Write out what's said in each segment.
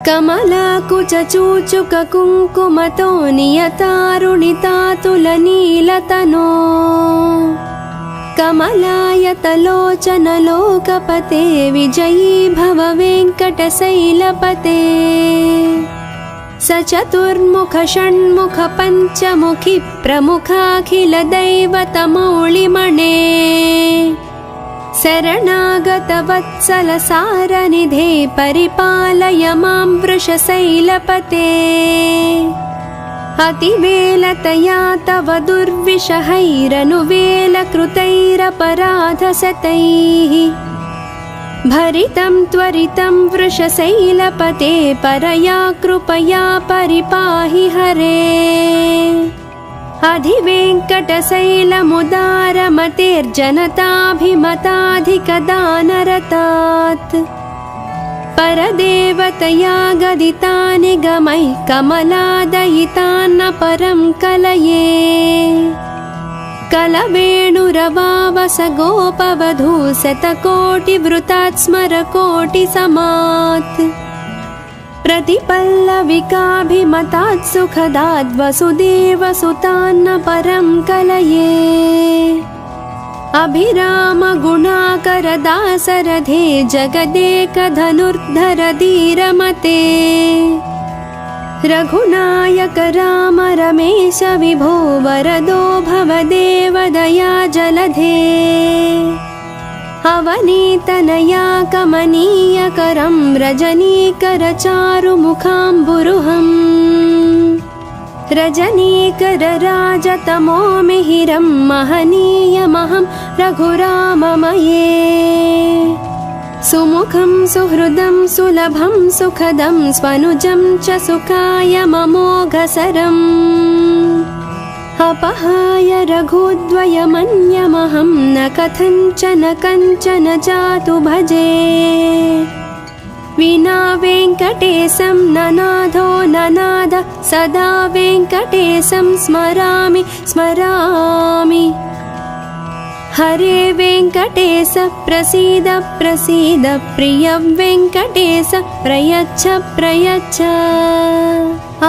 कमलाकुचूचुककुङ्कुमतो नियतारुणितातुलनीलतनो कमलायतलोचनलोकपते विजयी भव वेङ्कटशैलपते स चतुर्मुख षण्मुख पञ्चमुखी प्रमुखाखिलदैवतमौलिमणे शरणागतवत्सल सारनिधे परिपालय मां वृषशैलपते अतिवेलतया तव दुर्विषहैरनुवेलकृतैरपराधशतैः भरितं त्वरितं वृषशैलपते परया कृपया परिपाहि हरे अधिवेङ्कटशैलमुदारमतेर्जनताभिमताधिकदानरतात् परदेवतया गदितानि गमैः कमलादयितान्न परं कलये कलवेणुरवावस गोपवधू शतकोटिवृतात् स्मरकोटिसमात् प्रतिपल्लविकाभिमतात् सुखदात् वसुदेवसुतान्न परं कलये अभिरामगुणाकरदासरथे जगदेकधनुर्धर धीरमते रघुनायक राम रमेश विभो वरदो भवदेवदया जलधे अवनीतनया कमनीयकरं रजनीकरचारुमुखाम्बुरुहम् रजनीकरराजतमो मिहिरं महनीयमहं रघुराममये सुमुखं सुहृदं सुलभं सुखदं स्वनुजं च सुखाय ममोघसरम् अपहाय रघुद्वयमन्यमहं न कथञ्चन कञ्चन जातु भजे विना वेङ्कटेशं ननाथो ननाद सदा वेङ्कटेशं स्मरामि स्मरामि हरे वेङ्कटेश प्रसीद प्रसीद प्रिय वेङ्कटेश प्रयच्छ प्रयच्छ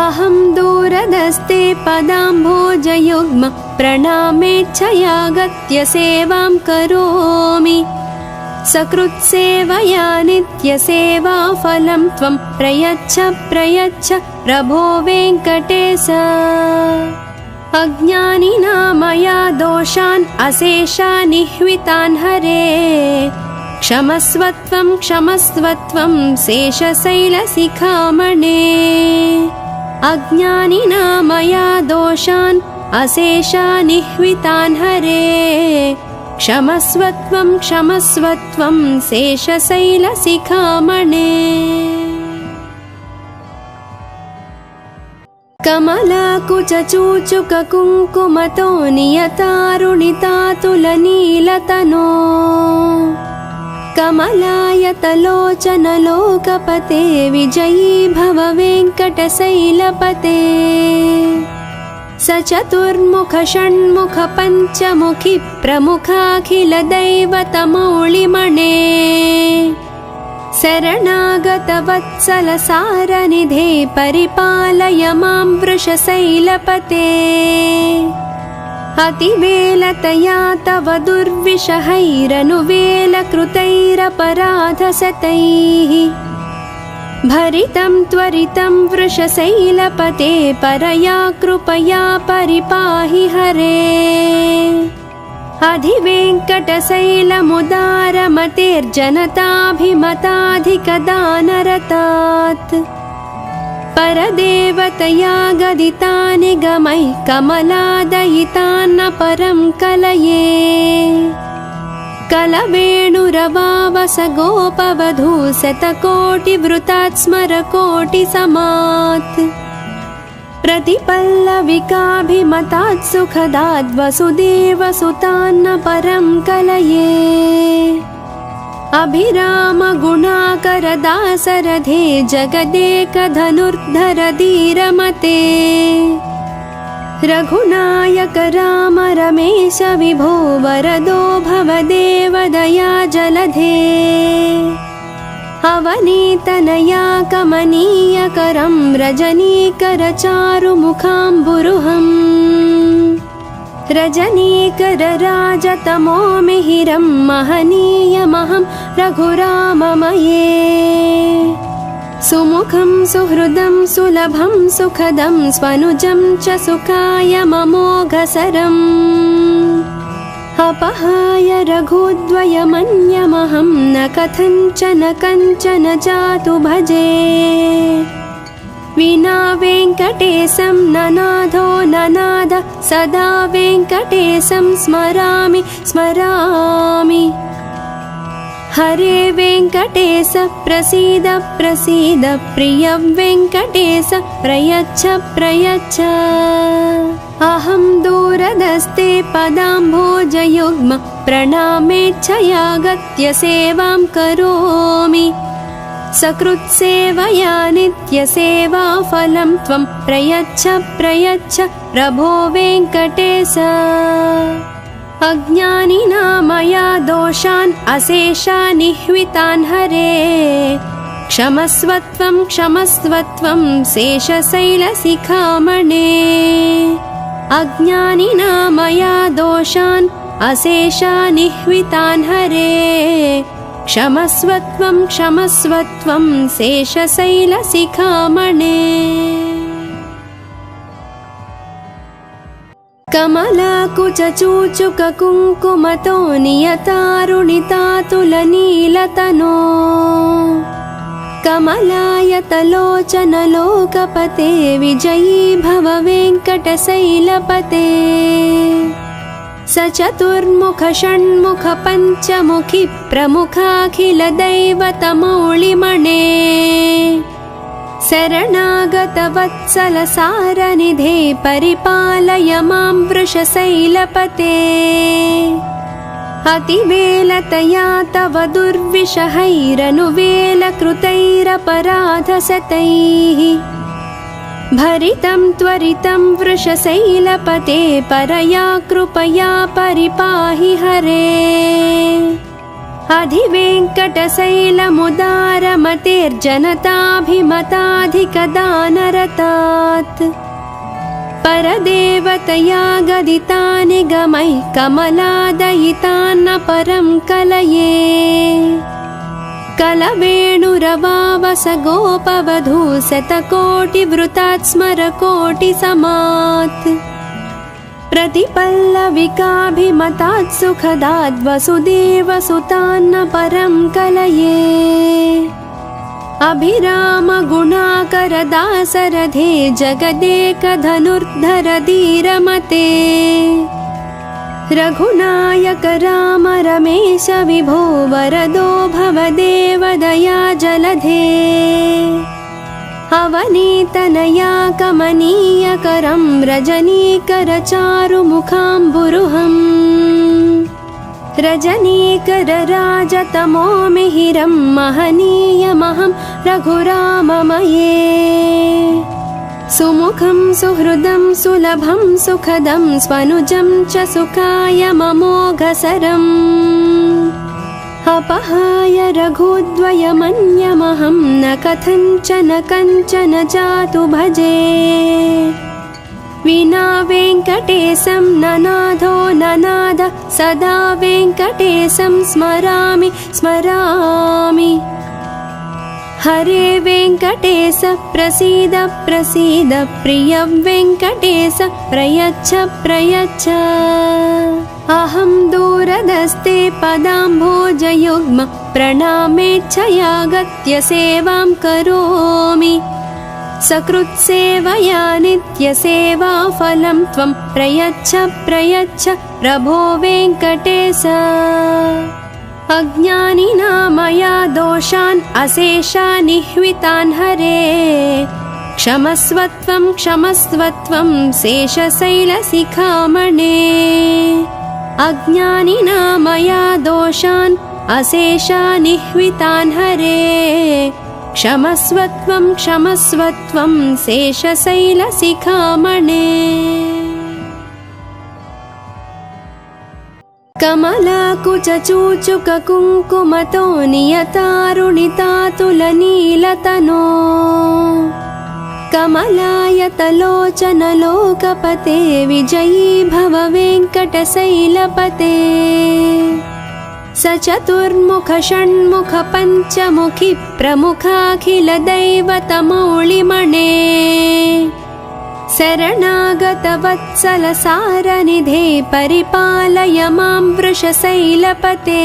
अहं दूरदस्ते पदाम्भोजयुग्म प्रणामेच्छयागत्य सेवां करोमि सकृत्सेवया नित्यसेवाफलं त्वं प्रयच्छ प्रयच्छ प्रभो वेङ्कटेश अज्ञानिना मया दोषान् अशेषान् निह्वितान् हरे क्षमस्वत्वं क्षमस्वत्वं शेषशैलशिखामणे अज्ञानिना मया दोषान् अशेषान् निह्वितान् हरे क्षमस्वत्वं क्षमस्वत्वं शेषशैलशिखामणे कमलाकुचूचुककुङ्कुमतो नियतारुणितातुलनीलतनो कमलायतलोचनलोकपते विजयी भव वेङ्कटशैलपते स चतुर्मुख षण्मुख पञ्चमुखी प्रमुखाखिलदैवतमौलिमणे शरणागतवत्सल सारनिधे परिपालय मां वृषशैलपते अतिवेलतया तव दुर्विषहैरनुवेलकृतैरपराधशतैः भरितं त्वरितं वृषशैलपते परया कृपया परिपाहि हरे अधिवेङ्कटशैलमुदारमतेर्जनताभिमताधिकदानरतात् परदेवतया गदितानि गमैः कमलादयितान्न परं कलये कलवेणुरवावस गोपवधू शतकोटिवृतात् स्मरकोटिसमात् प्रतिपल्लविकाभिमतात् सुखदात् वसुदेवसुतान्न परं कलये अभिरामगुणाकरदासरथे जगदेकधनुर्धर धीरमते रघुनायक राम रमेश विभो वरदो भवदेवदया जलधे अवनीतनया कमनीयकरं रजनीकरचारुमुखाम्बुरुहम् रजनीकरराजतमो मिहिरं महनीयमहं रघुराममये सुमुखं सुहृदं सुलभं सुखदं स्वनुजं च सुखाय ममोघसरम् अपहाय रघुद्वयमन्यमहं न कथञ्चन कञ्चन जातु भजे विना वेङ्कटेशं ननाथो ननाद सदा वेङ्कटेशं स्मरामि स्मरामि हरे वेङ्कटेश प्रसीद प्रसीद प्रिय वेङ्कटेश प्रयच्छ प्रयच्छ अहं दूरदस्ते पदाम्भोजयुग्म प्रणामेच्छयागत्य सेवां करोमि सकृत्सेवया नित्यसेवाफलं त्वं प्रयच्छ प्रयच्छ प्रभो वेङ्कटेश अज्ञानिना मया दोषान् अशेषानिह्वितान् हरे क्षमस्वत्वं क्षमस्वत्वं शेषशैलशिखामणे अज्ञानिना मया दोषान् अशेषानिह्वितान् हरे क्षमस्वत्वं क्षमस्वत्वं शेषशैलशिखामणे कमलाकुचूचुककुङ्कुमतो नियतारुणितातुलनीलतनो कमलायतलोचनलोकपते विजयी भव वेङ्कटशैलपते सचतुर्मुख षण्मुख पञ्चमुखि प्रमुखाखिलदैवतमौलिमणे शरणागतवत्सलसारनिधे परिपालय मां वृषशैलपते अतिवेलतया तव दुर्विषहैरनुवेलकृतैरपराधशतैः भरितं त्वरितं वृषशैलपते परया कृपया परिपाहि हरे अधिवेङ्कटशैलमुदारमतेर्जनताभिमताधिकदानरतात् परदेवतया गदितानि गमैः कमलादयितान्न परं कलये कलवेणुरवावस गोपवधू शतकोटिवृतात् स्मरकोटिसमात् प्रतिपल्लविकाभिमतात् सुखदाद् वसुदेवसुतान्न परं कलये अभिरामगुणाकरदासरथे जगदेकधनुर्धर धीरमते रघुनायक राम रमेश विभो वरदो भवदेव दया जलधे अवनीतनया कमनीयकरं रजनीकरचारुमुखाम्बुरुहम् रजनीकरराजतमो मिहिरं महनीयमहं रघुराममये सुमुखं सुहृदं सुलभं सुखदं स्वनुजं च सुखाय ममोघसरम् अपहाय रघुद्वयमन्यमहं न कथञ्चन कञ्चन जातु भजे विना वेङ्कटेशं ननाथो ननाद सदा वेङ्कटेशं स्मरामि स्मरामि हरे वेङ्कटेश प्रसीद प्रसीद प्रिय वेङ्कटेश प्रयच्छ प्रयच्छ अहं दूरदस्ते पदाम्भोजयुग्म प्रणामेच्छयागत्य सेवां करोमि सकृत्सेवया नित्यसेवाफलं त्वं प्रयच्छ प्रयच्छ प्रभो वेङ्कटेश अज्ञानिना मया दोषान् अशेषानिह्वितान् हरे क्षमस्वत्वं क्षमस्वत्वं शेषशैलशिखामणे अज्ञानिना मया दोषान् अशेषानिह्वितान् हरे क्षमस्वत्वं क्षमस्वत्वं शेषशैलशिखामणे। कमलाकुचूचुककुङ्कुमतो नियतारुणितातुलनीलतनो कमलायतलोचनलोकपते विजयी भव वेङ्कटशैलपते सचतुर्मुख षण्मुख पञ्चमुखि प्रमुखाखिलदैवतमौलिमणे शरणागतवत्सलसारनिधे परिपालय मां वृषशैलपते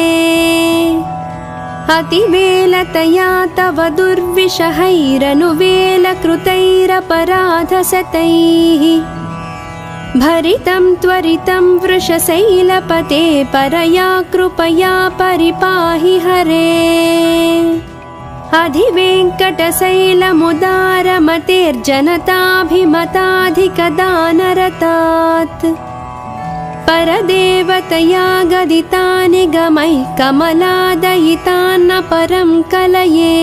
अतिवेलतया तव दुर्विषहैरनुवेलकृतैरपराधशतैः भरितं त्वरितं वृषशैलपते परया कृपया परिपाहि हरे अधिवेङ्कटशैलमुदारमतेर्जनताभिमताधिकदानरतात् परदेवतया गदितानि गमैः कमलादयितान्न परं कलये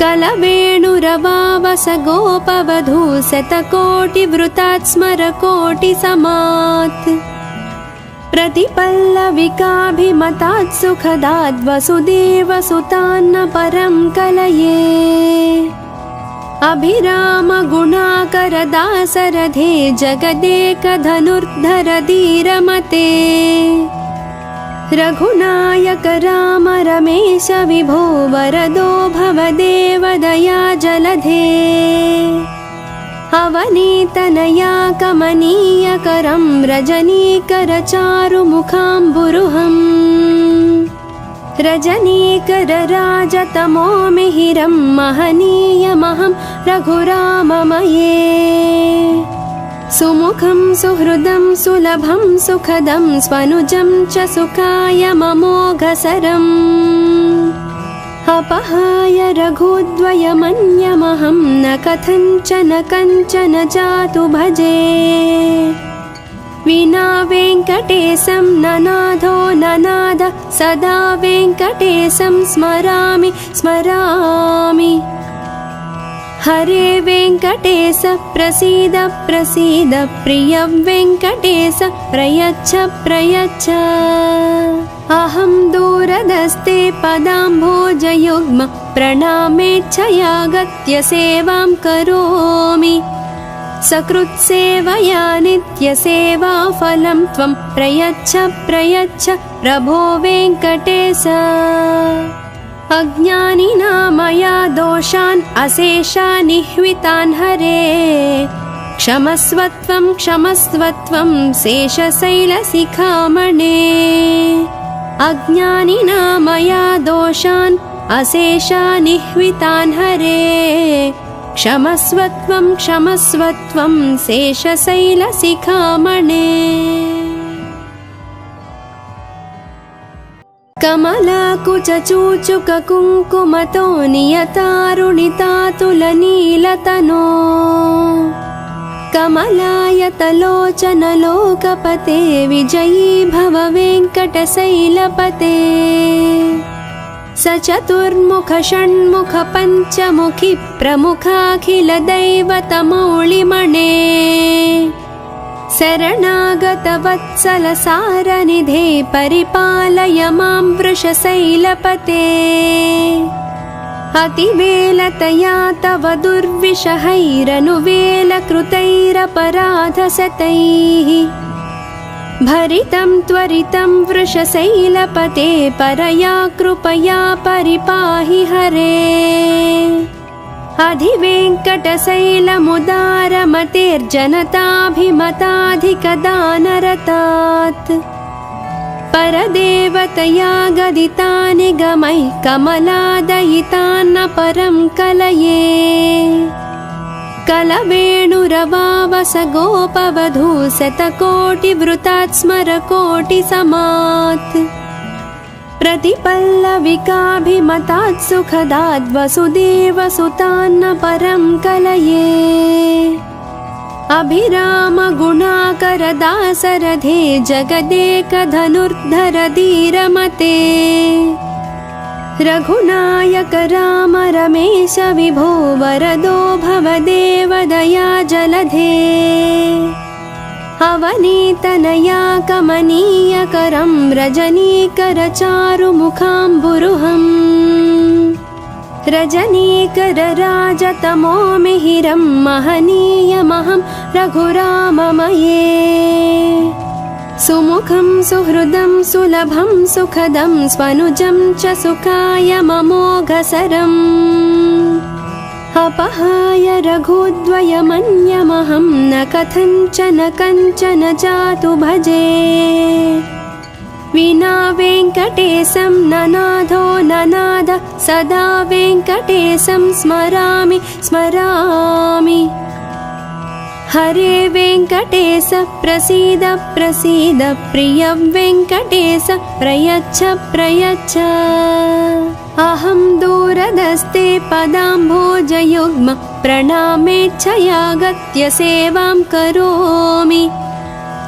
कलवेणुरवावस गोपवधू शतकोटिवृतात् स्मरकोटिसमात् प्रतिपल्लविकाभिमतात् सुखदात् वसुदेवसुतान्न परं कलये अभिरामगुणाकरदासरथे जगदेकधनुर्धर धीरमते रघुनायक राम रमेश विभो वरदो भवदेव दया जलधे अवनीतनया कमनीयकरं रजनीकरचारुमुखाम्बुरुहम् रजनीकरराजतमो मिहिरं महनीयमहं रघुराममये सुमुखं सुहृदं सुलभं सुखदं स्वनुजं च सुखाय ममोघसरम् अपहाय रघुद्वयमन्यमहं न कथञ्चन कञ्चन जातु भजे विना वेङ्कटेशं ननाथो ननाद सदा वेङ्कटेशं स्मरामि स्मरामि हरे वेङ्कटेश प्रसीद प्रसीद प्रिय वेङ्कटेश प्रयच्छ प्रयच्छ अहं दूरदस्ते पदाम्भोजयुग्म प्रणामेच्छया गत्य सेवां करोमि सकृत्सेवया नित्यसेवाफलं त्वं प्रयच्छ प्रयच्छ प्रभो वेङ्कटेश अज्ञानिना मया दोषान् अशेषान् निह्वितान् हरे क्षमस्वत्वं क्षमस्वत्वं शेषशैलशिखामणे अज्ञानिना मया दोषान् अशेषान् निह्वितान् हरे क्षमस्वत्वं क्षमस्वत्वं शेषशैलशिखामणे कमलाकुचूचुककुङ्कुमतो नियतारुणितातुलनीलतनो कमलायतलोचनलोकपते विजयी भव वेङ्कटशैलपते सचतुर्मुख षण्मुख पञ्चमुखि प्रमुखाखिलदैवतमौलिमणे शरणागतवत्सलसारनिधे परिपालय मां वृषशैलपते अतिवेलतया तव दुर्विषहैरनुवेलकृतैरपराधशतैः भरितं त्वरितं वृषशैलपते परया कृपया परिपाहि हरे अधिवेङ्कटशैलमुदारमतेर्जनताभिमताधिकदानरतात् परदेवतया गदितानि गमैः कमलादयितान्न परं कलये कलवेणुरवावस गोपवधू शतकोटिवृतात् स्मरकोटिसमात् प्रतिपल्लविकाभिमतात् सुखदात् वसुदेवसुतान्न परं कलये अभिरामगुणाकरदासरथे जगदेकधनुर्धर धीरमते रघुनायक राम रमेश विभो वरदो भवदेव दया जलधे अवनीतनया कमनीयकरं रजनीकरचारुमुखाम्बुरुहम् रजनीकरराजतमो मिहिरं महनीयमहं रघुराममये सुमुखं सुहृदं सुलभं सुखदं स्वनुजं च सुखायममोघसरम् अपहाय रघुद्वयमन्यमहं न कथञ्चन कञ्चन जातु भजे विना वेङ्कटेशं ननाथो ननाद सदा वेङ्कटेशं स्मरामि स्मरामि हरे वेङ्कटेश प्रसीद प्रसीद प्रिय वेङ्कटेश प्रयच्छ प्रयच्छ अहं दूरदस्ते पदाम्भोजयुग्म प्रणामेच्छयागत्य सेवां करोमि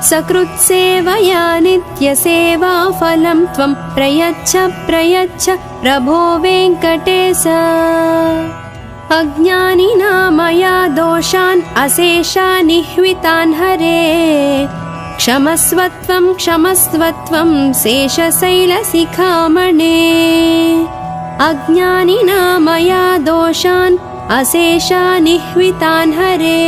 सकृत्सेवया नित्यसेवाफलं त्वं प्रयच्छ प्रयच्छ प्रभो वेङ्कटेश अज्ञानिना मया दोषान् अशेषान् निह्वितान् हरे क्षमस्वत्वं क्षमस्वत्वं शेषशैलशिखामणे अज्ञानिना मया दोषान् अशेषान् निह्वितान् हरे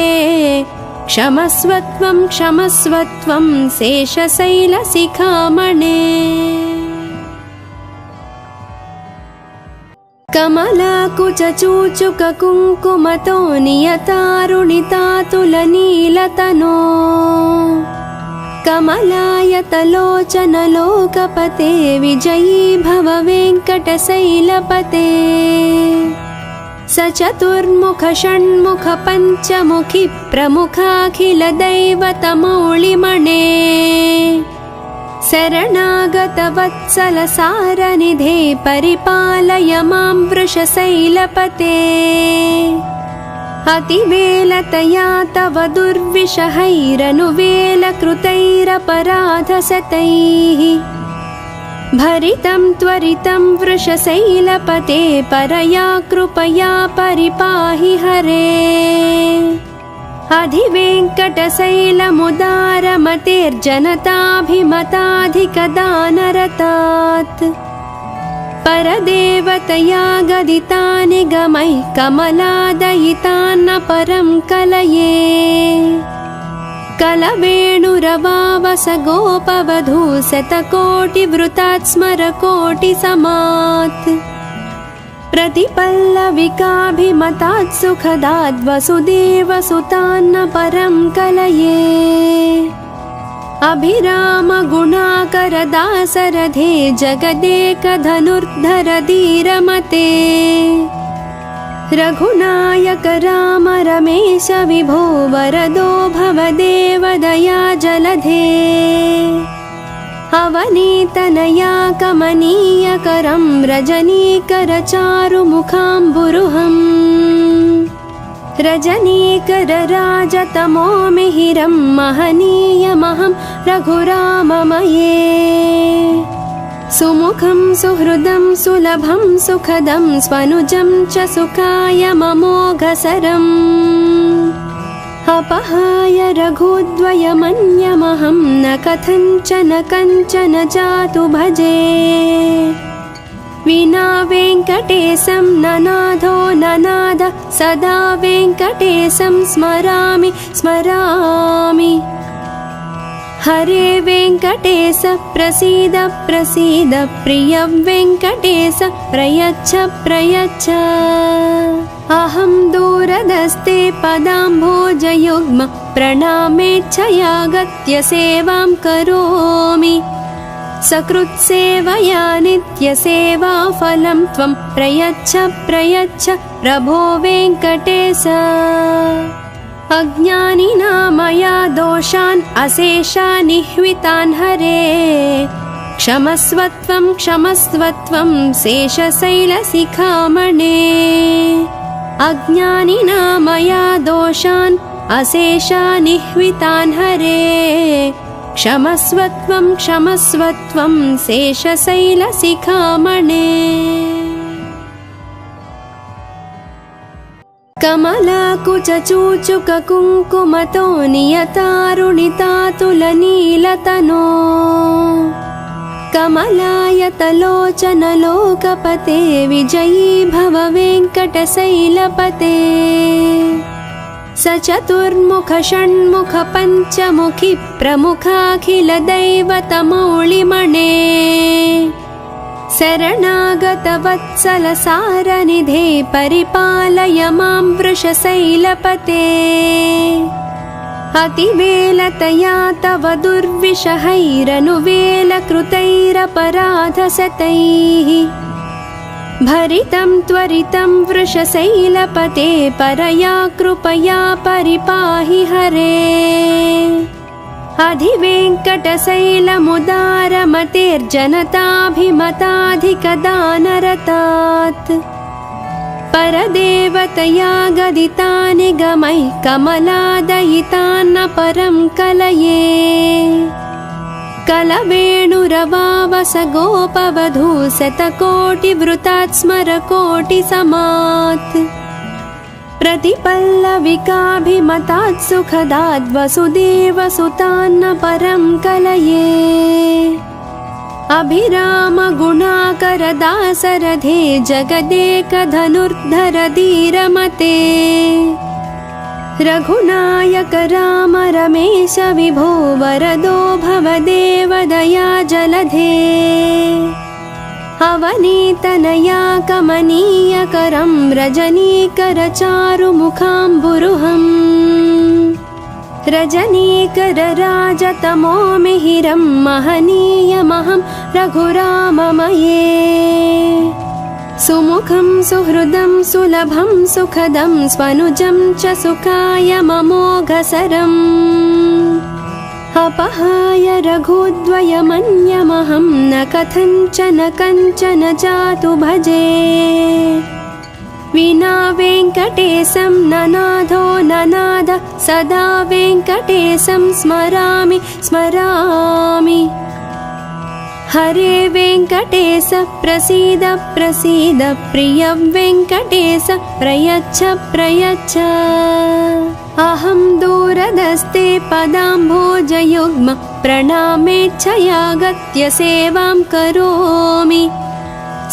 क्षमस्वत्वं क्षमस्वत्वं शेषशैलशिखामणे कमलाकुचूचुककुङ्कुमतो नियतारुणितातुलनीलतनो कमलायतलोचनलोकपते विजयी भव वेङ्कटशैलपते स चतुर्मुख षण्मुख पञ्चमुखि प्रमुखाखिलदैवतमौलिमणे शरणागतवत्सलसारनिधे परिपालय मां वृषशैलपते अतिवेलतया तव दुर्विषहैरनुवेलकृतैरपराधशतैः भरितं त्वरितं वृषशैलपते परया कृपया परिपाहि हरे अधिवेङ्कटशैलमुदारमतेर्जनताभिमताधिकदानरतात् परदेवतया गदितानि गमैः कमलादयितान्न परं कलये कलवेणुरवावस गोपवधू शतकोटिवृतात् स्मरकोटिसमात् प्रतिपल्लविकाभिमतात् सुखदात् वसुदेवसुतान्न परं कलये अभिरामगुणाकरदासरथे जगदेकधनुर्धर धीरमते रघुनायक राम रमेश विभो वरदो भवदेव दया जलधे अवनीतनया कमनीयकरं रजनीकरचारुमुखाम्बुरुहम् रजनीकरराजतमो मिहिरं महनीयमहं रघुराममये सुमुखं सुहृदं सुलभं सुखदं स्वनुजं च सुखायममोघसरम् अपहाय रघुद्वयमन्यमहं न कथञ्चन कञ्चन जातु भजे विना वेङ्कटेशं ननाथो ननाद सदा वेङ्कटेशं स्मरामि स्मरामि हरे वेङ्कटेश प्रसीद प्रसीद प्रिय वेङ्कटेश प्रयच्छ प्रयच्छ अहं दूरदस्ते पदाम्भोजयुग्म प्रणामेच्छयागत्य सेवां करोमि सकृत्सेवया नित्यसेवाफलं त्वं प्रयच्छ प्रयच्छ प्रभो वेङ्कटेश अज्ञानिना मया दोषान् अशेषान् निह्वितान् हरे क्षमस्वत्वं क्षमस्वत्वं शेषशैलशिखामणे अज्ञानिना मया दोषान् अशेषान् निह्वितान् हरे क्षमस्वत्वं क्षमस्वत्वं शेषशैलशिखामणे कमलाकुचूचुककुङ्कुमतो नियतारुणितातुलनीलतनो कमलायतलोचनलोकपते विजयी भव वेङ्कटशैलपते सचतुर्मुख षण्मुख पञ्चमुखि प्रमुखाखिलदैवतमौलिमणे शरणागतवत्सलसारनिधे परिपालय मां वृषशैलपते अतिवेलतया तव दुर्विषहैरनुवेलकृतैरपराधशतैः भरितं त्वरितं वृषशैलपते परया कृपया परिपाहि हरे अधिवेङ्कटशैलमुदारमतेर्जनताभिमताधिकदानरतात् परदेवतया गदितानि गमैः कमलादयितान्न परं कलये कलवेणुरवावस गोपवधू शतकोटिवृतात् स्मरकोटिसमात् प्रतिपल्लविकाभिमतात् सुखदाद् वसुदेवसुतान्न परं कलये अभिराम गुणाकरदासरथे जगदेकधनुर्धर धीरमते रघुनायक राम रमेश विभो वरदो भवदेव दया जलधे अवनीतनया कमनीयकरं रजनीकरचारुमुखाम्बुरुहम् रजनीकरराजतमो मिहिरं महनीयमहं रघुराममये सुमुखं सुहृदं सुलभं सुखदं स्वनुजं च सुखायममोघसरम् अपहाय रघुद्वयमन्यमहं न कथञ्चन कञ्चन जातु भजे विना वेङ्कटेशं ननाथो ननाद सदा वेङ्कटेशं स्मरामि स्मरामि हरे वेङ्कटेश प्रसीद प्रसीद प्रिय वेङ्कटेश प्रयच्छ प्रयच्छ अहं दूरदस्ते पदाम्भोजयुग्म प्रणामेच्छयागत्य सेवां करोमि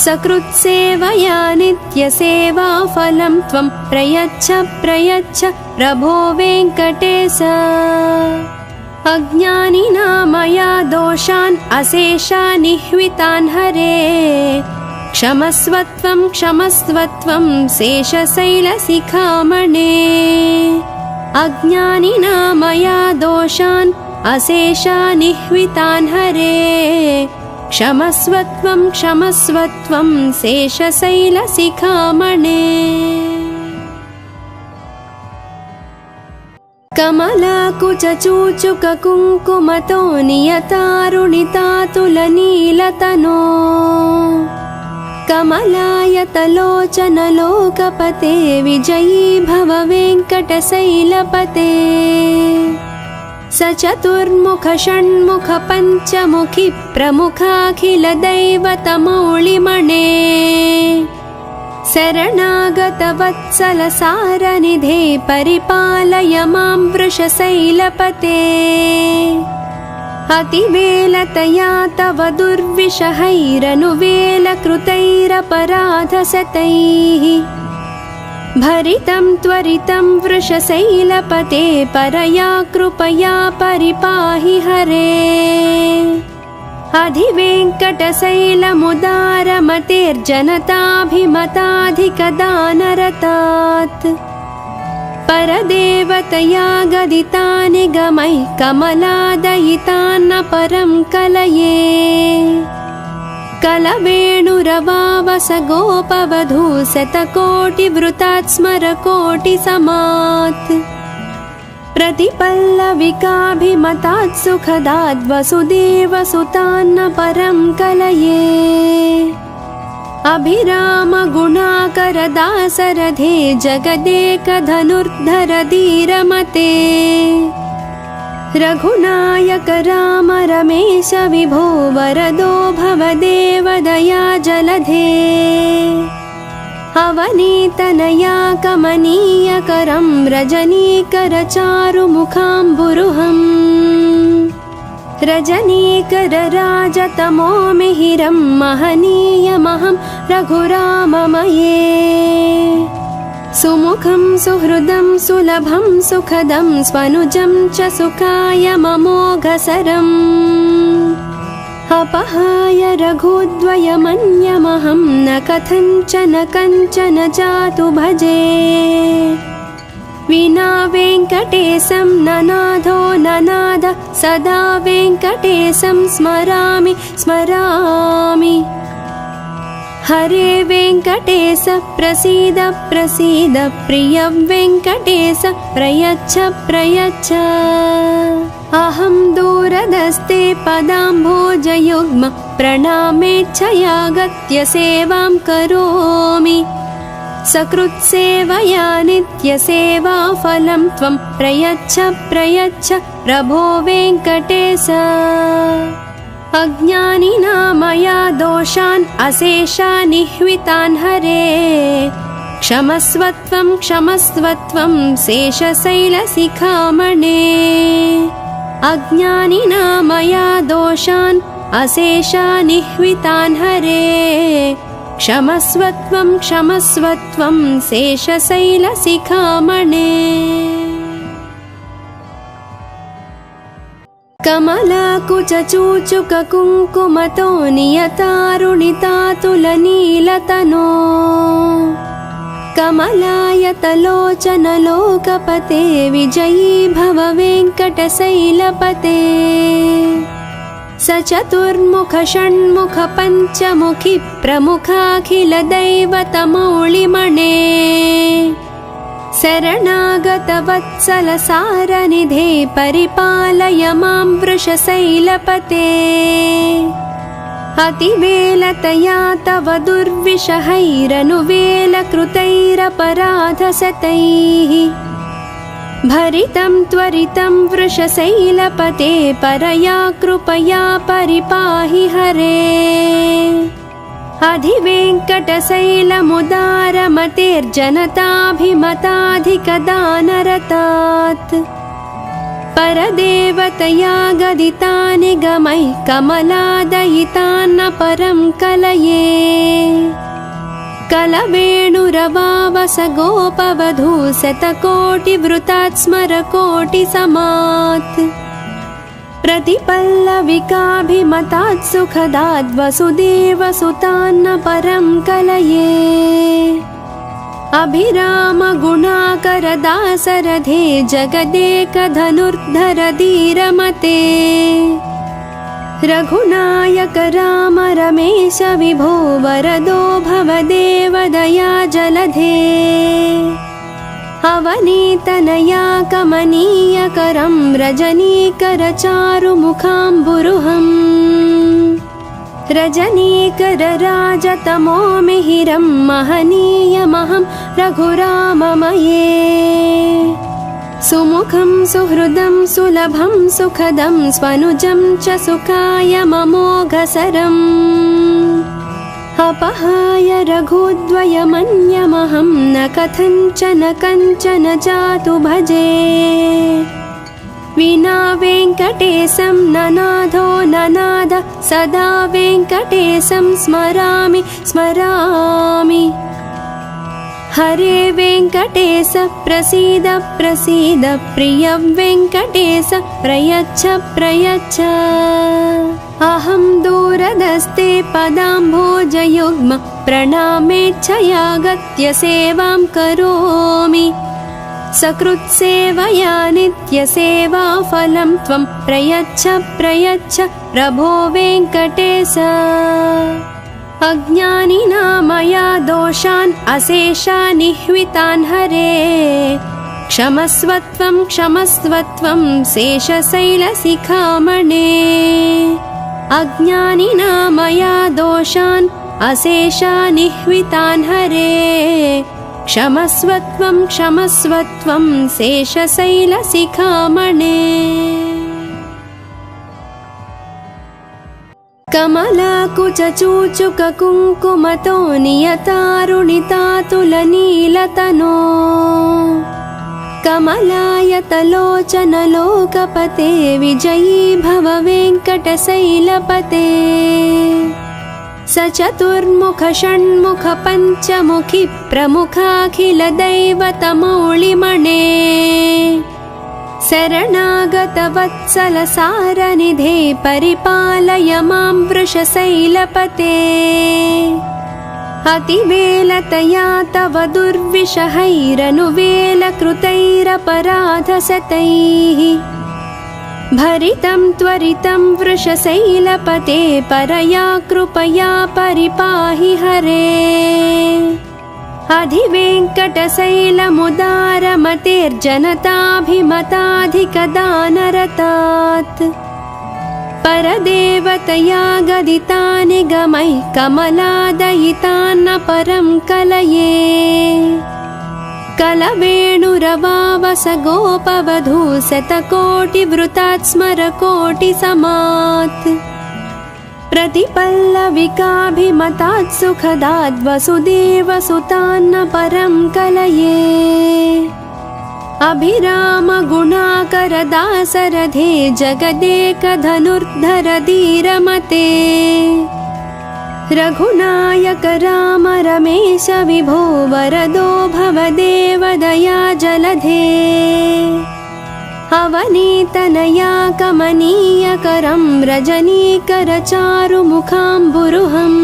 सकृत्सेवया नित्यसेवाफलं त्वं प्रयच्छ प्रयच्छ प्रभो वेङ्कटेश अज्ञानिना मया दोषान् अशेषानिह्वितान् हरे क्षमस्वत्वं क्षमस्वत्वं शेषशैलशिखामणे अज्ञानिना मया दोषान् अशेषानिह्वितान् हरे क्षमस्वत्वं क्षमस्वत्वं शेषशैलशिखामणे कमलाकुचूचुककुङ्कुमतो नियतारुणितातुलनीलतनो कमलायतलोचनलोकपते विजयी भव वेङ्कटशैलपते सचतुर्मुख षण्मुख पञ्चमुखि प्रमुखाखिलदैवतमौलिमणे शरणागतवत्सलसारनिधे परिपालय मां वृषशैलपते अतिवेलतया तव दुर्विषहैरनुवेलकृतैरपराधशतैः भरितं त्वरितं वृषशैलपते परया कृपया परिपाहि हरे अधिवेङ्कटशैलमुदारमतेर्जनताभिमताधिकदानरतात् परदेवतया गदितानि गमैः कमलादयितान्न परं कलये कलवेणुरवावस गोपवधू शतकोटिवृतात् स्मरकोटिसमात् प्रतिपल्लविकाभिमतात् सुखदाद् वसुदेवसुतान्न परं कलये अभिराम गुणाकरदासरथे जगदेकधनुर्धर धीरमते रघुनायक राम रमेश विभो वरदो भवदेव दया जलधे अवनीतनया कमनीयकरं रजनीकरचारुमुखाम्बुरुहम् रजनीकरराजतमो मिहिरं महनीयमहं रघुराममये सुमुखं सुहृदं सुलभं सुखदं स्वनुजं च सुखाय ममोघसरम् अपहाय रघुद्वयमन्यमहं न कथञ्चन कञ्चन जातु भजे विना वेङ्कटेशं ननाथो ननाद सदा वेङ्कटेशं स्मरामि स्मरामि हरे वेङ्कटेश प्रसीद प्रसीद प्रिय वेङ्कटेश प्रयच्छ प्रयच्छ अहं दूरदस्ते पदाम्भोजयुग्म प्रणामेच्छयागत्य सेवां करोमि सकृत्सेवया नित्यसेवाफलं त्वं प्रयच्छ प्रयच्छ प्रभो वेङ्कटेश अज्ञानिना मया दोषान् अशेषानिह्वितान् हरे क्षमस्वत्वं क्षमस्वत्वं शेषशैलशिखामणे अज्ञानिना मया दोषान् अशेषानिह्वितान् हरे क्षमस्वत्वं क्षमस्वत्वं शेषशैलशिखामणे कमलाकुचूचुककुङ्कुमतो नियतारुणितातुलनीलतनो कमलायतलोचनलोकपते विजयी भव वेङ्कटशैलपते सचतुर्मुख षण्मुख पञ्चमुखि प्रमुखाखिलदैवतमौलिमणे शरणागतवत्सलसारनिधे परिपालय मां वृषशैलपते अतिवेलतया तव दुर्विषहैरनुवेलकृतैरपराधशतैः भरितं त्वरितं वृषशैलपते परया कृपया परिपाहि हरे अधिवेङ्कटशैलमुदारमतेर्जनताभिमताधिकदानरतात् परदेवतया गदितानि गमैः कमलादयितान्न परं कलये कलवेणुरवावस गोपवधू शतकोटिवृतात् स्मरकोटिसमात् प्रतिपल्लविकाभिमतात् सुखदात् वसुदेवसुतान्न परं कलये अभिरामगुणाकरदासरथे जगदेकधनुर्धर धीरमते रघुनायक राम रमेश विभो वरदो भवदेव दया जलधे अवनीतनया कमनीयकरं रजनीकरचारुमुखाम्बुरुहम् रजनीकरराजतमो मिहिरं महनीयमहं रघुराममये सुमुखं सुहृदं सुलभं सुखदं स्वनुजं च सुखाय ममोघसरम् अपहाय रघुद्वयमन्यमहं न कथञ्चन कञ्चन जातु भजे विना वेङ्कटेशं ननाथो ननाद सदा वेङ्कटेशं स्मरामि स्मरामि हरे वेङ्कटेश प्रसीद प्रसीद प्रिय वेङ्कटेश प्रयच्छ प्रयच्छ अहं दूरदस्ते पदाम्भोजयुग्म प्रणामेच्छयागत्य सेवां करोमि सकृत्सेवया नित्यसेवाफलं त्वं प्रयच्छ प्रयच्छ प्रभो वेङ्कटेश अज्ञानिना मया दोषान् अशेषानिह्वितान् हरे क्षमस्वत्वं क्षमस्वत्वं शेषशैलशिखामणे अज्ञानिना मया दोषान् अशेषानिह्वितान् हरे क्षमस्वत्वं क्षमस्वत्वं शेषशैलशिखामणे। कमलाकुचूचुककुङ्कुमतो नियतारुणितातुलनीलतनो कमलायतलोचनलोकपते विजयी भव वेङ्कटशैलपते स चतुर्मुख षण्मुख पञ्चमुखी प्रमुखाखिलदैवतमौलिमणे शरणागतवत्सलसारनिधे परिपालय मां वृषशैलपते अतिवेलतया तव दुर्विषहैरनुवेलकृतैरपराधशतैः भरितं त्वरितं वृषशैलपते परया कृपया परिपाहि हरे अधिवेङ्कटशैलमुदारमतेर्जनताभिमताधिकदानरतात् परदेवतया गदितानि गमैः कमलादयितान्न परं कलये कलवेणुरवावस गोपवधू शतकोटिवृतात् स्मरकोटिसमात् प्रतिपल्लविकाभिमतात् सुखदात् वसुदेवसुतान्न परं कलये अभिरामगुणाकरदासरथे जगदेकधनुर्धर धीरमते रघुनायक राम रमेश विभो वरदो भवदेवदया जलधे अवनीतनया कमनीयकरं रजनीकरचारुमुखाम्बुरुहम्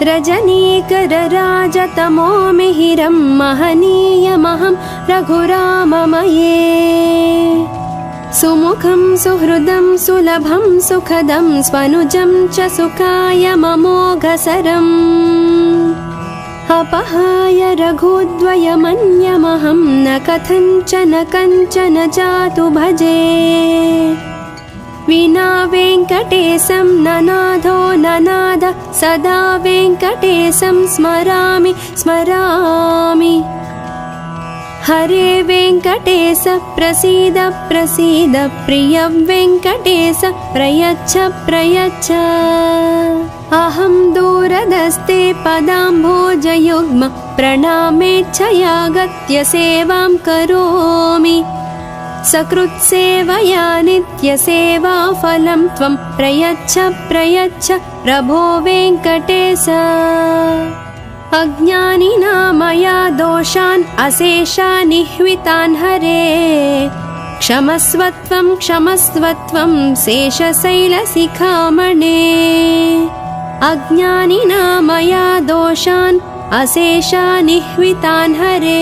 रजनीकरराजतमो मिहिरं महनीयमहं रघुराममये सुमुखं सुहृदं सुलभं सुखदं स्वनुजं च सुखाय ममोघसरम् अपहाय रघुद्वयमन्यमहं न कथञ्चन कञ्चन जातु भजे विना वेङ्कटेशं ननाथो ननाद सदा वेङ्कटेशं स्मरामि स्मरामि हरे वेङ्कटेश प्रसीद प्रसीद प्रिय वेङ्कटेश प्रयच्छ प्रयच्छ अहं दूरदस्ते पदाम्भोजयुग्म प्रणामेच्छयागत्य सेवां करोमि सकृत्सेवया नित्यसेवाफलं त्वं प्रयच्छ प्रयच्छ प्रभो वेङ्कटेश अज्ञानिना मया दोषान् अशेषान् निह्वितान् हरे क्षमस्वत्वं क्षमस्वत्वं शेषशैलशिखामणे अज्ञानिना मया दोषान् अशेषान् निह्वितान् हरे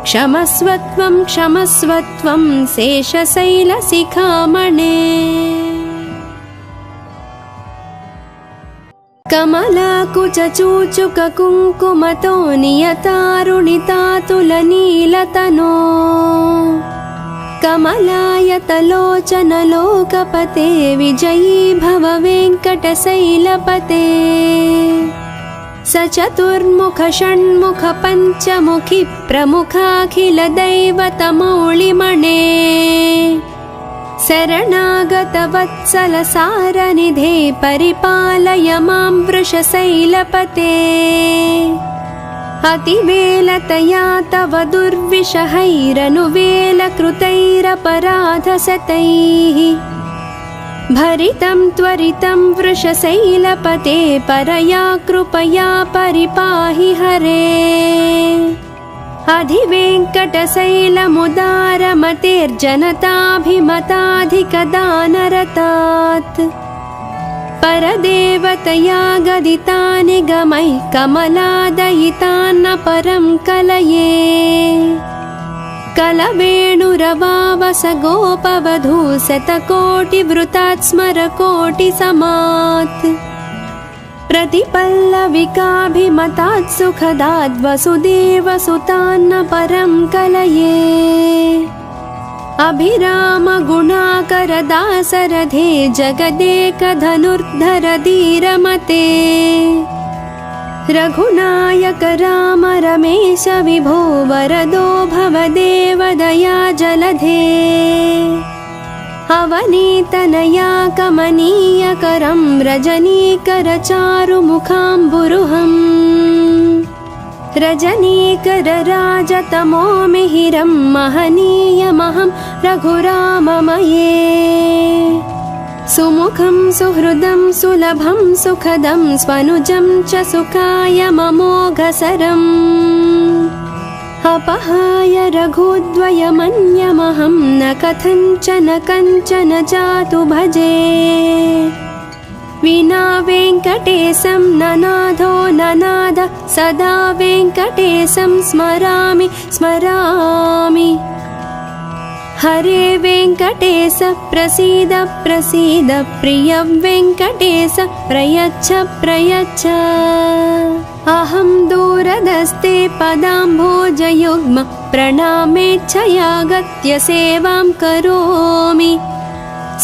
क्षमस्वत्वं क्षमस्वत्वं शेषशैलशिखामणे कमलाकुचूचुककुङ्कुमतो नियतारुणितातुलनीलतनो कमलायतलोचनलोकपते विजयी भव वेङ्कटशैलपते स चतुर्मुख षण्मुख पञ्चमुखी प्रमुखाखिलदैवतमौलिमणे शरणागतवत्सलसारनिधे परिपालय मां वृषशैलपते अतिवेलतया तव दुर्विषहैरनुवेलकृतैरपराधशतैः भरितं त्वरितं वृषशैलपते परया कृपया परिपाहि हरे अधिवेङ्कटशैलमुदारमतेर्जनताभिमताधिकदानरतात् परदेवतया गदितानि गमैः कमलादयितान्न परं कलये कलवेणुरवावस गोपवधू शतकोटिवृतात् स्मरकोटिसमात् प्रतिपल्लविकाभिमतात् सुखदात् वसुदेवसुतान्न परं कलये अभिरामगुणाकरदासरथे जगदेकधनुर्धर धीरमते रघुनायक राम रमेश विभो वरदो भवदेवदया जलधे अवनीतनया कमनीयकरं रजनीकरचारुमुखाम्बुरुहम् रजनीकरराजतमो मिहिरं महनीयमहं रघुराममये सुमुखं सुहृदं सुलभं सुखदं स्वनुजं च सुखाय ममोघसरम् अपहाय रघुद्वयमन्यमहं न कथञ्चन कञ्चन जातु भजे विना वेङ्कटेशं ननाथो ननाद सदा वेङ्कटेशं स्मरामि स्मरामि हरे वेङ्कटेश प्रसीद प्रसीद प्रिय वेङ्कटेश प्रयच्छ प्रयच्छ अहं दूरदस्ते पदाम्भोजयुग्म प्रणामेच्छयागत्य सेवां करोमि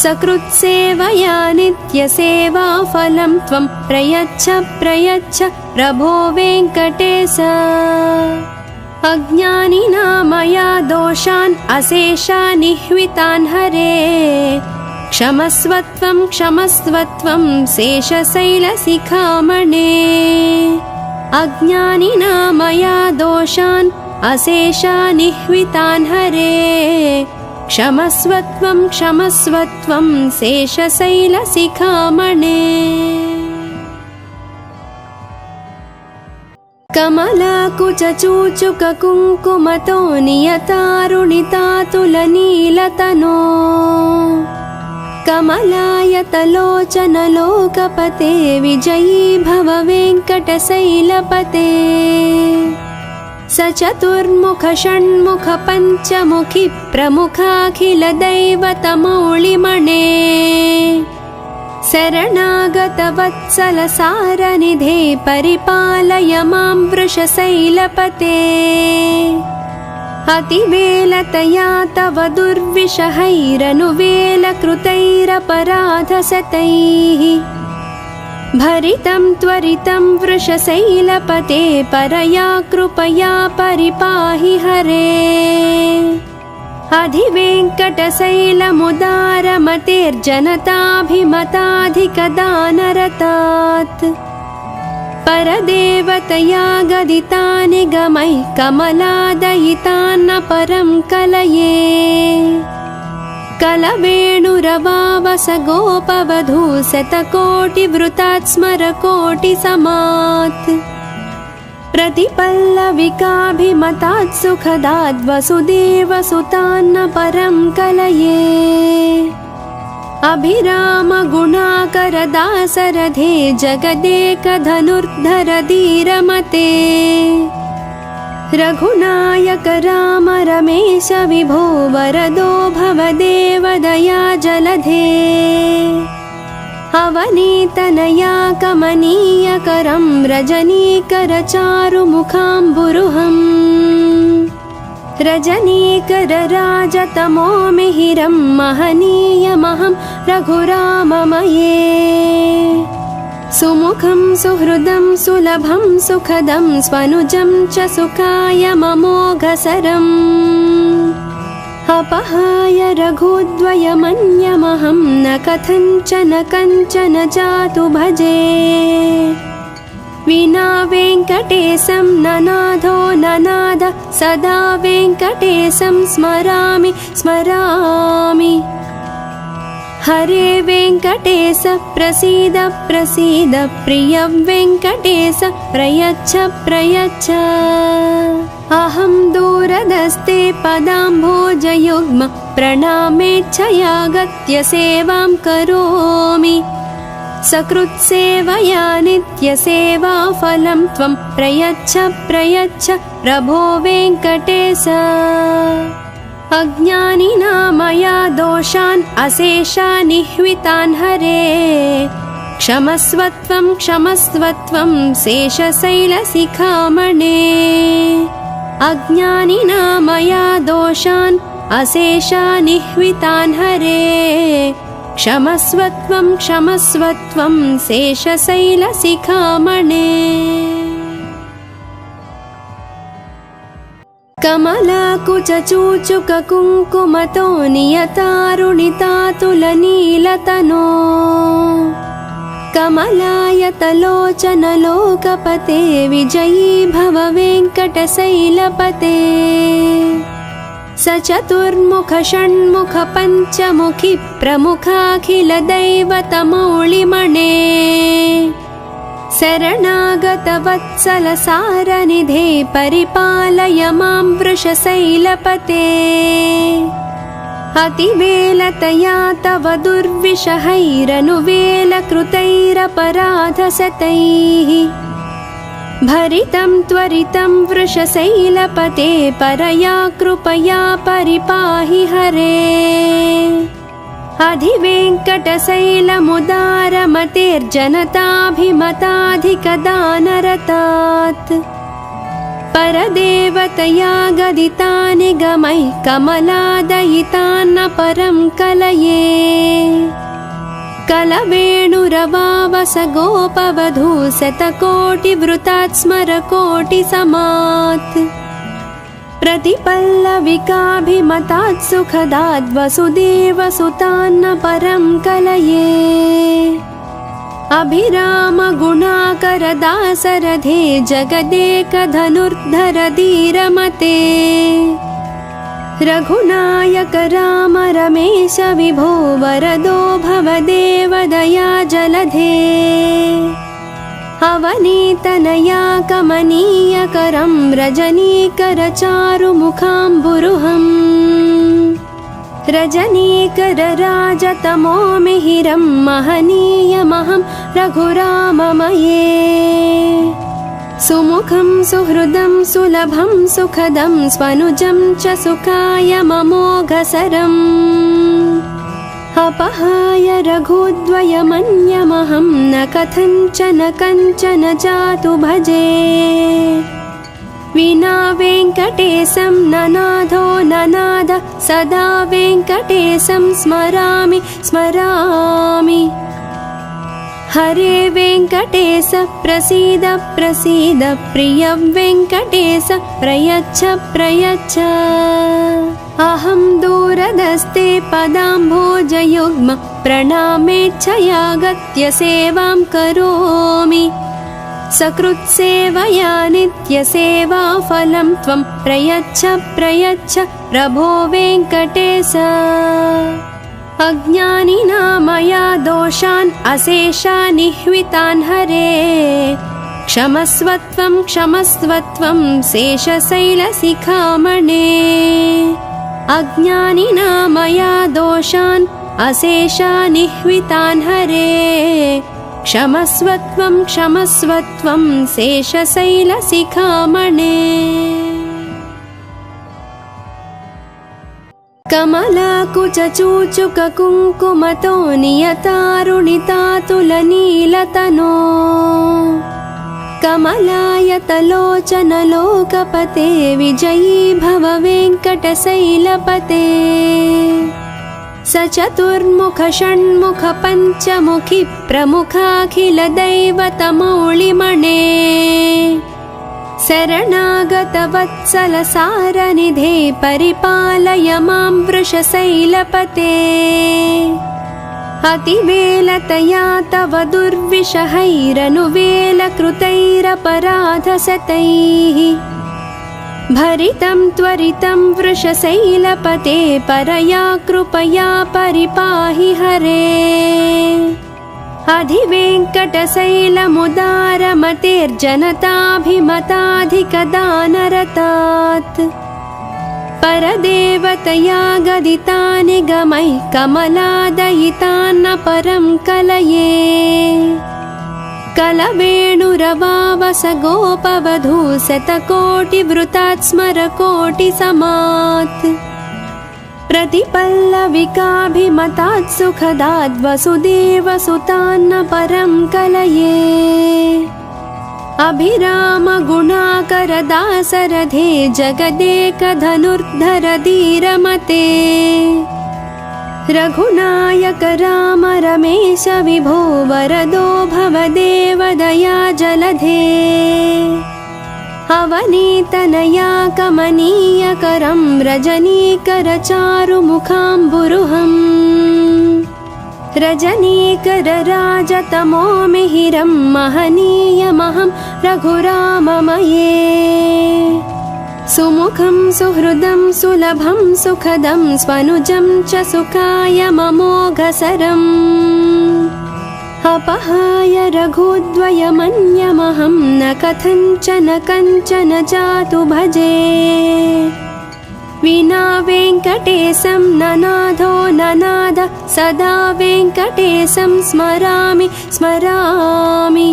सकृत्सेवया नित्यसेवाफलं त्वं प्रयच्छ प्रयच्छ प्रभो वेङ्कटेश अज्ञानिना मया दोषान् अशेषान् निह्वितान् हरे क्षमस्वत्वं क्षमस्वत्वं शेषशैलशिखामणे अज्ञानिना मया दोषान् अशेषान् निह्वितान् हरे क्षमस्वत्वं क्षमस्वत्वं शेषशैलशिखामणे कमलाकुचूचुककुङ्कुमतो नियतारुणितातुलनीलतनो कमलायतलोचनलोकपते विजयी भव वेङ्कटशैलपते सचतुर्मुख षण्मुख पञ्चमुखि प्रमुखाखिलदैवतमौलिमणे शरणागतवत्सलसारनिधे परिपालय मां वृषशैलपते अतिवेलतया तव दुर्विषहैरनुवेलकृतैरपराधशतैः भरितं त्वरितं वृषशैलपते परया कृपया परिपाहि हरे अधिवेङ्कटशैलमुदारमतेर्जनताभिमताधिकदानरतात् परदेवतया गदितानि गमैः कमलादयितान्न परं कलये कलवेणुरवावस गोपवधू शतकोटिवृतात् स्मरकोटिसमात् प्रतिपल्लविकाभिमतात् सुखदाद् वसुदेवसुतान्न परं कलये अभिराम गुणाकर दासरथे जगदेकधनुर्धर धीरमते रघुनायक राम रमेश विभो वरदो भवदेव दया जलधे अवनीतनया कमनीयकरं रजनीकरचारुमुखाम्बुरुहम् रजनीकरराजतमो मिहिरं महनीयमहं रघुराममये सुमुखं सुहृदं सुलभं सुखदं स्वनुजं च सुखाय ममोघसरम् अपहाय रघुद्वयमन्यमहं न कथञ्चन कञ्चन जातु भजे विना वेङ्कटेशं ननाथो ननाद सदा वेङ्कटेशं स्मरामि स्मरामि हरे वेङ्कटेश प्रसीद प्रसीद प्रिय वेङ्कटेश प्रयच्छ प्रयच्छ अहं दूरदस्ते पदाम्भोजयुग्म प्रणामेच्छयागत्य सेवां करोमि सकृत्सेवया नित्यसेवाफलं त्वं प्रयच्छ प्रयच्छ प्रभो वेङ्कटेश अज्ञानिना मया दोषान् अशेषान् निह्वितान् हरे क्षमस्वत्वं क्षमस्वत्वं शेषशैलशिखामणे अज्ञानिना मया दोषान् अशेषान् निह्वितान् हरे क्षमस्वत्वं क्षमस्वत्वं शेषशैलशिखामणे। कमलाकुचूचुककुङ्कुमतो नियतारुणितातुलनीलतनो कमलायतलोचनलोकपते विजयी भव वेङ्कटशैलपते सचतुर्मुख षण्मुख पञ्चमुखि प्रमुखाखिलदैवतमौलिमणे शरणागतवत्सलसारनिधे परिपालय मां वृषशैलपते अतिवेलतया तव दुर्विषहैरनुवेलकृतैरपराधशतैः भरितं त्वरितं वृषशैलपते परया कृपया परिपाहि हरे अधिवेङ्कटशैलमुदारमतेर्जनताभिमताधिकदानरतात् परदेवतया गदितानि गमैः कमलादयितान्न परं कलये कलवेणुरवावस गोपवधू शतकोटिवृतात् स्मरकोटिसमात् प्रतिपल्लविकाभिमतात् सुखदाद् वसुदेवसुतान्न परं कलये अभिरामगुणाकरदासरथे जगदेकधनुर्धर धीरमते रघुनायक राम रमेश विभो वरदो भवदेव दया जलधे अवनीतनया कमनीयकरं रजनीकरचारुमुखाम्बुरुहम् रजनीकरराजतमो मिहिरं महनीयमहं रघुराममये सुमुखं सुहृदं सुलभं सुखदं स्वनुजं च सुखाय ममोघसरम् अपहाय रघुद्वयमन्यमहं न कथञ्चन कञ्चन जातु भजे विना वेङ्कटेशं ननाथो ननाद सदा वेङ्कटेशं स्मरामि स्मरामि हरे वेङ्कटेश प्रसीद प्रसीद प्रिय वेङ्कटेश प्रयच्छ प्रयच्छ अहं दूरदस्ते पदाम्भोजयुग्म प्रणामेच्छयागत्य सेवां करोमि सकृत्सेवया नित्यसेवाफलं त्वं प्रयच्छ प्रयच्छ प्रभो वेङ्कटेश अज्ञानिना मया दोषान् अशेषान् निह्वितान् हरे क्षमस्वत्वं क्षमस्वत्वं शेषशैलशिखामणे अज्ञानिना मया दोषान् अशेषान् निह्वितान् हरे क्षमस्वत्वं क्षमस्वत्वं शेषशैलशिखामणे कमलाकुचूचुककुङ्कुमतो नियतारुणितातुलनीलतनो कमलायतलोचनलोकपते विजयी भव वेङ्कटशैलपते सचतुर्मुख षण्मुख पञ्चमुखि प्रमुखाखिलदैवतमौलिमणे शरणागतवत्सलसारनिधे परिपालय मां वृषशैलपते अतिवेलतया तव दुर्विषहैरनुवेलकृतैरपराधशतैः भरितं त्वरितं वृषशैलपते परया कृपया परिपाहि हरे अधिवेङ्कटशैलमुदारमतेर्जनताभिमताधिकदानरतात् परदेवतया गदितानि गमैः कमलादयितान्न परं कलये कलवेणुरवावस गोपवधू शतकोटिवृतात् स्मरकोटिसमात् प्रतिपल्लविकाभिमतात् सुखदाद् वसुदेवसुतान्न परं कलये अभिरामगुणाकरदासरथे जगदेकधनुर्धर धीरमते रघुनायक राम रमेश विभो वरदो भवदेव दया जलधे अवनीतनया कमनीयकरं रजनीकरचारुमुखाम्बुरुहम् रजनीकरराजतमो मिहिरं महनीयमहं रघुराममये सुमुखं सुहृदं सुलभं सुखदं स्वनुजं च सुखायममोघसरम् अपहाय रघुद्वयमन्यमहं न कथञ्चन कञ्चन जातु भजे विना वेङ्कटेशं ननाथो ननाद सदा वेङ्कटेशं स्मरामि स्मरामि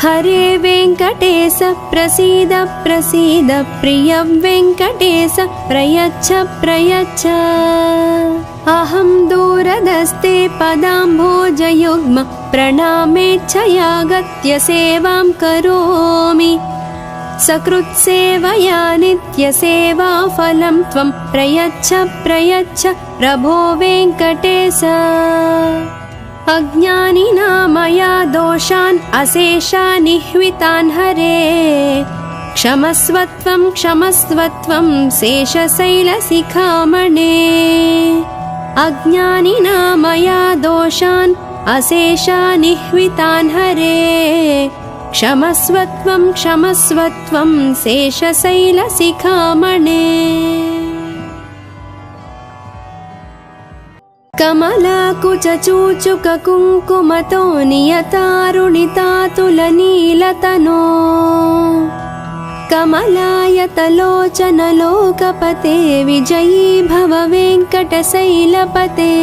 हरे वेङ्कटेश प्रसीद प्रसीद प्रिय वेङ्कटेश प्रयच्छ प्रयच्छ अहं दूरदस्ते पदाम्भोजयुग्म प्रणामेच्छयागत्य सेवां करोमि सकृत्सेवया नित्यसेवाफलं त्वं प्रयच्छ प्रयच्छ प्रभो वेङ्कटेश अज्ञानिना मया दोषान् अशेषानिह्वितान् हरे क्षमस्वत्वं क्षमस्वत्वं शेषशैलशिखामणे अज्ञानिना मया दोषान् अशेषानिह्वितान् हरे क्षमस्वत्वं क्षमस्वत्वं शेषशैलशिखामणे कमलाकुचूचुककुङ्कुमतो नियतारुणितातुलनीलतनो कमलायतलोचनलोकपते विजयी भव वेङ्कटशैलपते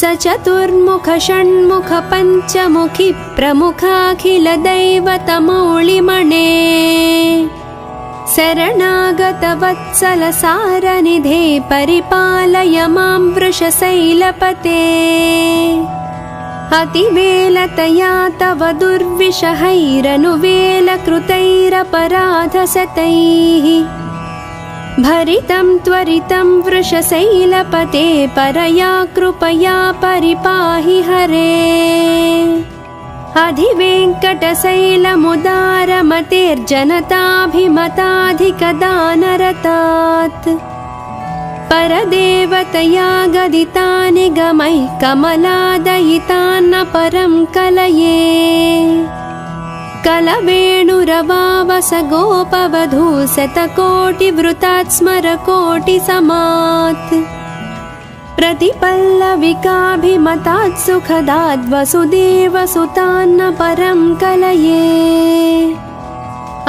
सचतुर्मुख षण्मुख पञ्चमुखि प्रमुखाखिलदैवतमौलिमणे शरणागतवत्सलसारनिधे परिपालय मां वृषशैलपते अतिवेलतया तव दुर्विषहैरनुवेलकृतैरपराधशतैः भरितं त्वरितं वृषशैलपते परया कृपया परिपाहि हरे अधिवेङ्कटशैलमुदारमतेर्जनताभिमताधिकदानरतात् परदेवतया गदितानि गमैः कमलादयितान्न परं कलये कलवेणुरवावस गोपवधू शतकोटिवृतात् स्मरकोटिसमात् प्रतिपल्लविकाभिमतात् सुखदात् वसुदेवसुतान्न परं कलये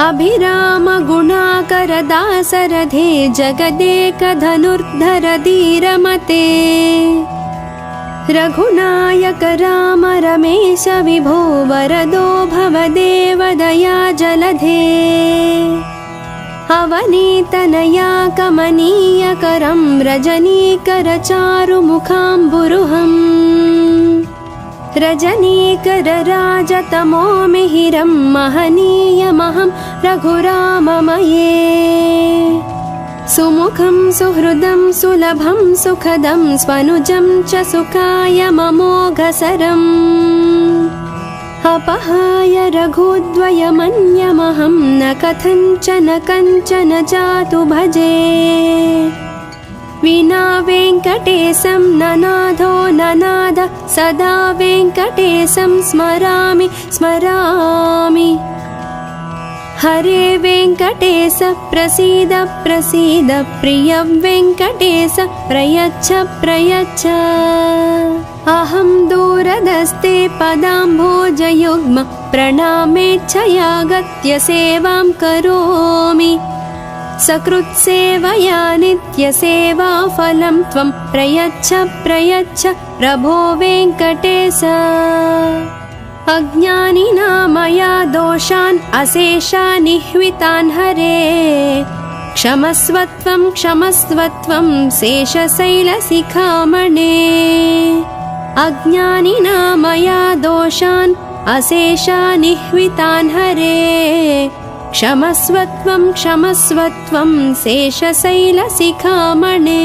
अभिरामगुणाकरदासरथे जगदेकधनुर्धर धीरमते रघुनायक राम रमेश विभो वरदो भवदेव दया जलधे अवनीतनया कमनीयकरं रजनीकरचारुमुखाम्बुरुहम् रजनीकरराजतमो मिहिरं महनीयमहं रघुराममये सुमुखं सुहृदं सुलभं सुखदं स्वनुजं च सुखायममोघसरम् अपहाय रघुद्वयमन्यमहं न कथञ्चन कञ्चन जातु भजे विना वेङ्कटेशं ननाथो ननाद सदा वेङ्कटेशं स्मरामि स्मरामि हरे वेङ्कटेश प्रसीद प्रसीद प्रिय वेङ्कटेश प्रयच्छ प्रयच्छ अहं दूरदस्ते पदाम्भोजयुग्म प्रणामेच्छयागत्य सेवां करोमि सकृत्सेवया नित्यसेवाफलं त्वं प्रयच्छ प्रयच्छ प्रभो वेङ्कटेश अज्ञानिना मया दोषान् अशेषानिह्वितान् हरे क्षमस्वत्वं क्षमस्वत्वं शेषशैलशिखामणे अज्ञानिना मया दोषान् अशेषानिह्वितान् हरे क्षमस्वत्वं क्षमस्वत्वं शेषशैलशिखामणे।